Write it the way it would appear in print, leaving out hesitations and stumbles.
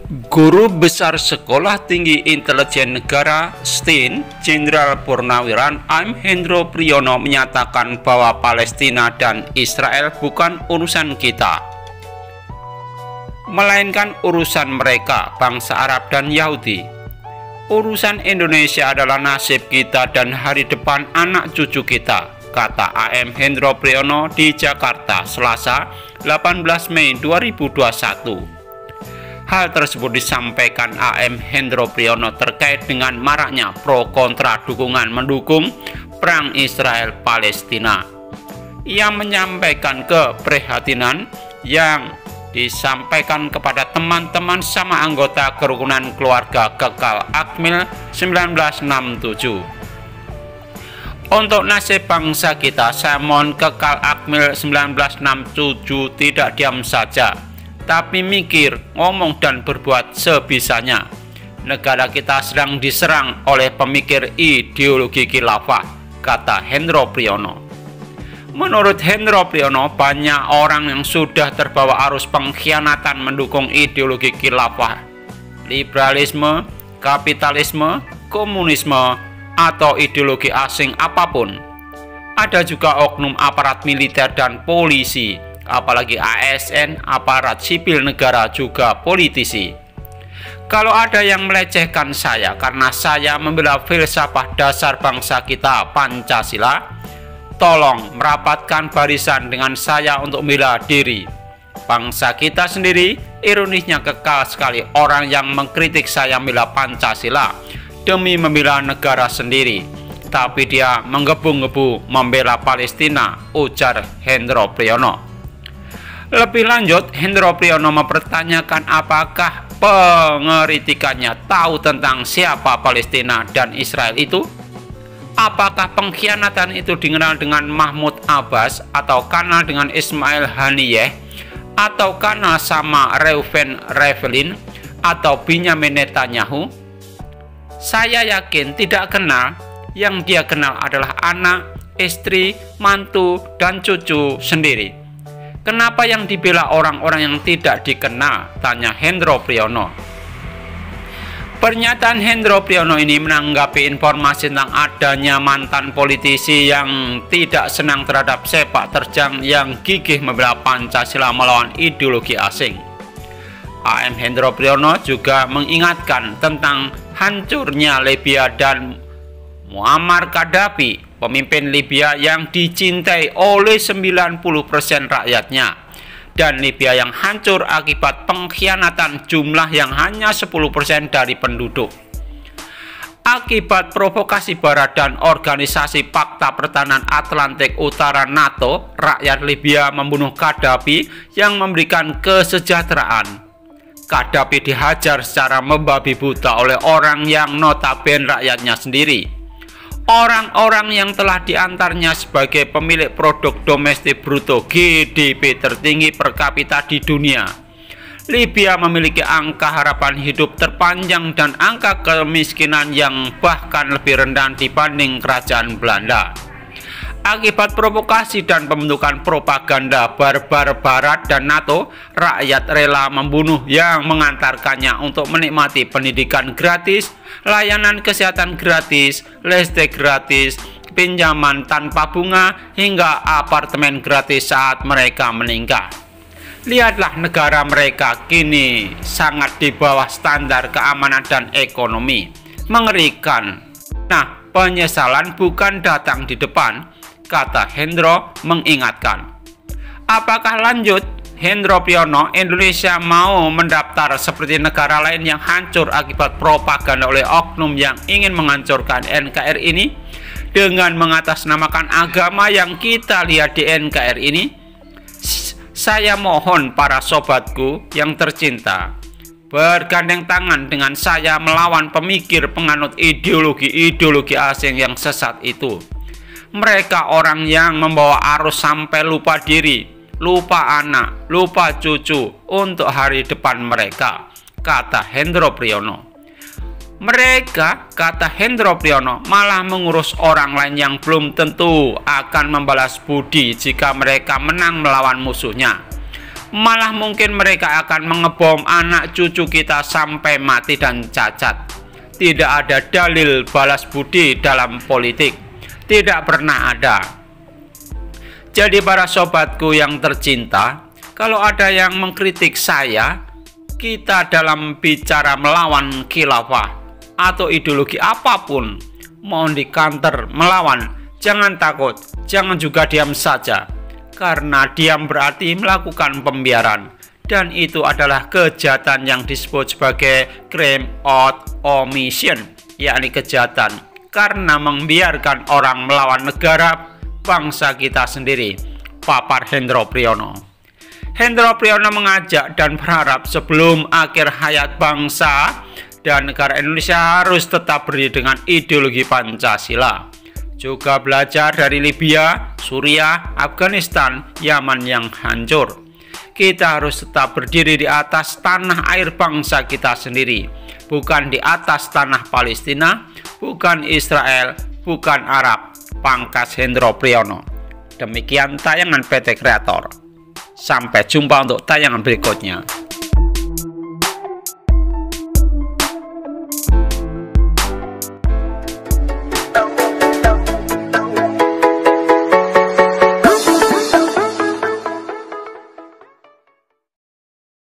Guru Besar Sekolah Tinggi Intelijen Negara (STIN), Jenderal Purnawiran AM Hendro Priyono menyatakan bahwa Palestina dan Israel bukan urusan kita, melainkan urusan mereka, bangsa Arab dan Yahudi. Urusan Indonesia adalah nasib kita dan hari depan anak cucu kita, kata AM Hendro Priyono di Jakarta, Selasa, 18 Mei 2021. Hal tersebut disampaikan AM Hendro Priyono terkait dengan maraknya pro kontra dukungan mendukung perang Israel-Palestina. Ia menyampaikan keprihatinan yang disampaikan kepada teman-teman sama anggota kerukunan keluarga kekal Akmil 1967. Untuk nasib bangsa kita, saya mohon kekal Akmil 1967 tidak diam saja, tapi mikir, ngomong dan berbuat sebisanya. Negara kita sedang diserang oleh pemikir ideologi khilafah, kata Hendro Priyono. Menurut Hendro Priyono, banyak orang yang sudah terbawa arus pengkhianatan mendukung ideologi khilafah, liberalisme, kapitalisme, komunisme, atau ideologi asing apapun. Ada juga oknum aparat militer dan polisi, apalagi ASN, aparat sipil negara, juga politisi. Kalau ada yang melecehkan saya karena saya membela filsafat dasar bangsa kita, Pancasila, tolong merapatkan barisan dengan saya untuk membela diri bangsa kita sendiri. Ironisnya kekal sekali orang yang mengkritik saya membela Pancasila demi membela negara sendiri, tapi dia menggebu-gebu membela Palestina, ujar Hendro Priyono. Lebih lanjut, Hendro Priyono mempertanyakan apakah pengkritikannya tahu tentang siapa Palestina dan Israel itu? Apakah pengkhianatan itu dikenal dengan Mahmud Abbas, atau kenal dengan Ismail Haniyeh, atau kenal sama Reuven Rivlin atau Benjamin Netanyahu? Saya yakin tidak kenal. Yang dia kenal adalah anak, istri, mantu, dan cucu sendiri. Kenapa yang dibela orang-orang yang tidak dikenal? Tanya Hendro Priyono. Pernyataan Hendro Priyono ini menanggapi informasi tentang adanya mantan politisi yang tidak senang terhadap sepak terjang yang gigih membela Pancasila melawan ideologi asing. AM Hendro Priyono juga mengingatkan tentang hancurnya Libya dan Muammar Gaddafi, pemimpin Libya yang dicintai oleh 90% rakyatnya, dan Libya yang hancur akibat pengkhianatan jumlah yang hanya 10% dari penduduk. Akibat provokasi Barat dan organisasi Pakta Pertahanan Atlantik Utara NATO, rakyat Libya membunuh Gaddafi yang memberikan kesejahteraan. Gaddafi dihajar secara membabi buta oleh orang yang notabene rakyatnya sendiri. Orang-orang yang telah diantaranya sebagai pemilik produk domestik bruto GDP tertinggi per kapita di dunia. Libya memiliki angka harapan hidup terpanjang dan angka kemiskinan yang bahkan lebih rendah dibanding kerajaan Belanda. Akibat provokasi dan pembentukan propaganda barbar Barat dan NATO, rakyat rela membunuh yang mengantarkannya untuk menikmati pendidikan gratis, layanan kesehatan gratis, listrik gratis, pinjaman tanpa bunga, hingga apartemen gratis saat mereka menikah. Lihatlah negara mereka kini sangat di bawah standar keamanan dan ekonomi. Mengerikan. Nah, penyesalan bukan datang di depan, kata Hendro mengingatkan. Apakah lanjut Hendro Priyono, Indonesia mau mendaftar seperti negara lain yang hancur akibat propaganda oleh oknum yang ingin menghancurkan NKRI ini dengan mengatasnamakan agama yang kita lihat di NKRI ini? Saya mohon para sobatku yang tercinta bergandeng tangan dengan saya melawan pemikir penganut ideologi asing yang sesat itu. Mereka orang yang membawa arus sampai lupa diri, lupa anak, lupa cucu untuk hari depan mereka, kata Hendro Priyono. Mereka, kata Hendro Priyono, malah mengurus orang lain yang belum tentu akan membalas budi jika mereka menang melawan musuhnya. Malah mungkin mereka akan mengebom anak cucu kita sampai mati dan cacat. Tidak ada dalil balas budi dalam politik. Tidak pernah ada. Jadi para sobatku yang tercinta, kalau ada yang mengkritik saya, kita dalam bicara melawan khilafah atau ideologi apapun, mohon dikanter melawan. Jangan takut, jangan juga diam saja. Karena diam berarti melakukan pembiaran, dan itu adalah kejahatan yang disebut sebagai crime of omission, yakni kejahatan karena membiarkan orang melawan negara bangsa kita sendiri. Papar Hendro Priyono. Hendro Priyono mengajak dan berharap sebelum akhir hayat bangsa dan negara Indonesia harus tetap berdiri dengan ideologi Pancasila. Juga belajar dari Libya, Suriah, Afghanistan, Yaman yang hancur. Kita harus tetap berdiri di atas tanah air bangsa kita sendiri, bukan di atas tanah Palestina, bukan Israel, bukan Arab. Pangkas Hendro Priyono. Demikian tayangan PT Kreator. Sampai jumpa untuk tayangan berikutnya.